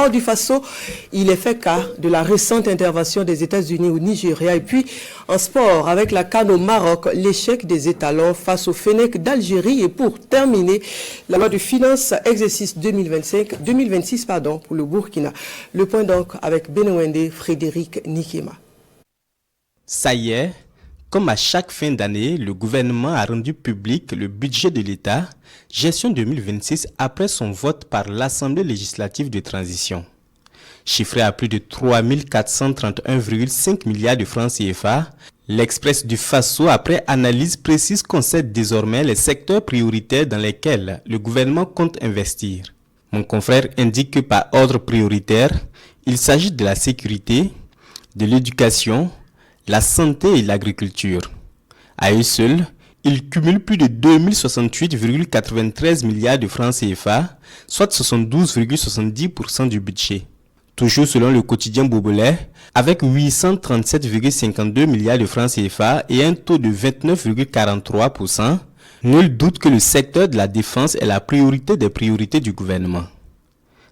sport du Faso, il est fait cas de la récente intervention des États-Unis au Nigeria. Et puis, en sport, avec la CAN au Maroc, l'échec des étalons face au Fennec d'Algérie. Et pour terminer, la loi de finances exercice 2026 pour le Burkina. Le point donc avec Benouende Frédéric Nikema. Ça y est, comme à chaque fin d'année, le gouvernement a rendu public le budget de l'État, gestion 2026, après son vote par l'Assemblée législative de transition. Chiffré à plus de 3 431,5 milliards de francs CFA, l'Express du Faso, après analyse précise, concède désormais les secteurs prioritaires dans lesquels le gouvernement compte investir. Mon confrère indique que par ordre prioritaire, il s'agit de la sécurité, de l'éducation, la santé et l'agriculture. À eux seuls, ils cumulent plus de 2068,93 milliards de francs CFA, soit 72,70% du budget. Toujours selon le quotidien Bobelais, avec 837,52 milliards de francs CFA et un taux de 29,43%, nul doute que le secteur de la défense est la priorité des priorités du gouvernement.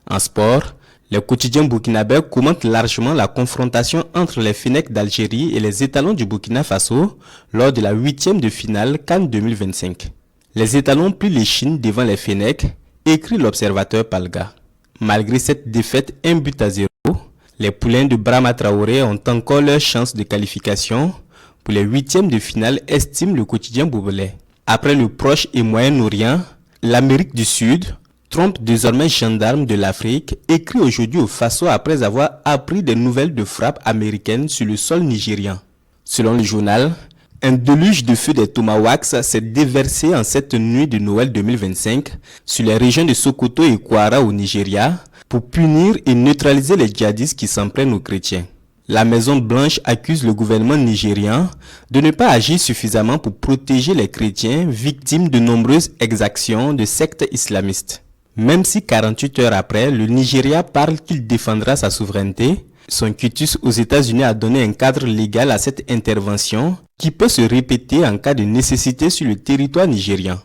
En sport, le quotidien burkinabé commente largement la confrontation entre les Fennecs d'Algérie et les étalons du Burkina Faso lors de la 8e de finale CAN 2025. Les étalons plient les chines devant les Fennecs, écrit l'observateur Palga. Malgré cette défaite 1-0, les poulains de Brahma Traoré ont encore leur chance de qualification pour les 8e de finale, estime le quotidien Bobelais. Après le Proche et Moyen-Orient, l'Amérique du Sud trompe désormais gendarme de l'Afrique, écrit aujourd'hui au Faso après avoir appris des nouvelles de frappes américaines sur le sol nigérian. Selon le journal, un déluge de feu des Tomahawks s'est déversé en cette nuit de Noël 2025 sur les régions de Sokoto et Kwara au Nigeria pour punir et neutraliser les djihadistes qui s'en prennent aux chrétiens. La Maison Blanche accuse le gouvernement nigérian de ne pas agir suffisamment pour protéger les chrétiens victimes de nombreuses exactions de sectes islamistes. Même si 48 heures après, le Nigeria parle qu'il défendra sa souveraineté, son quitus aux États-Unis a donné un cadre légal à cette intervention qui peut se répéter en cas de nécessité sur le territoire nigérian.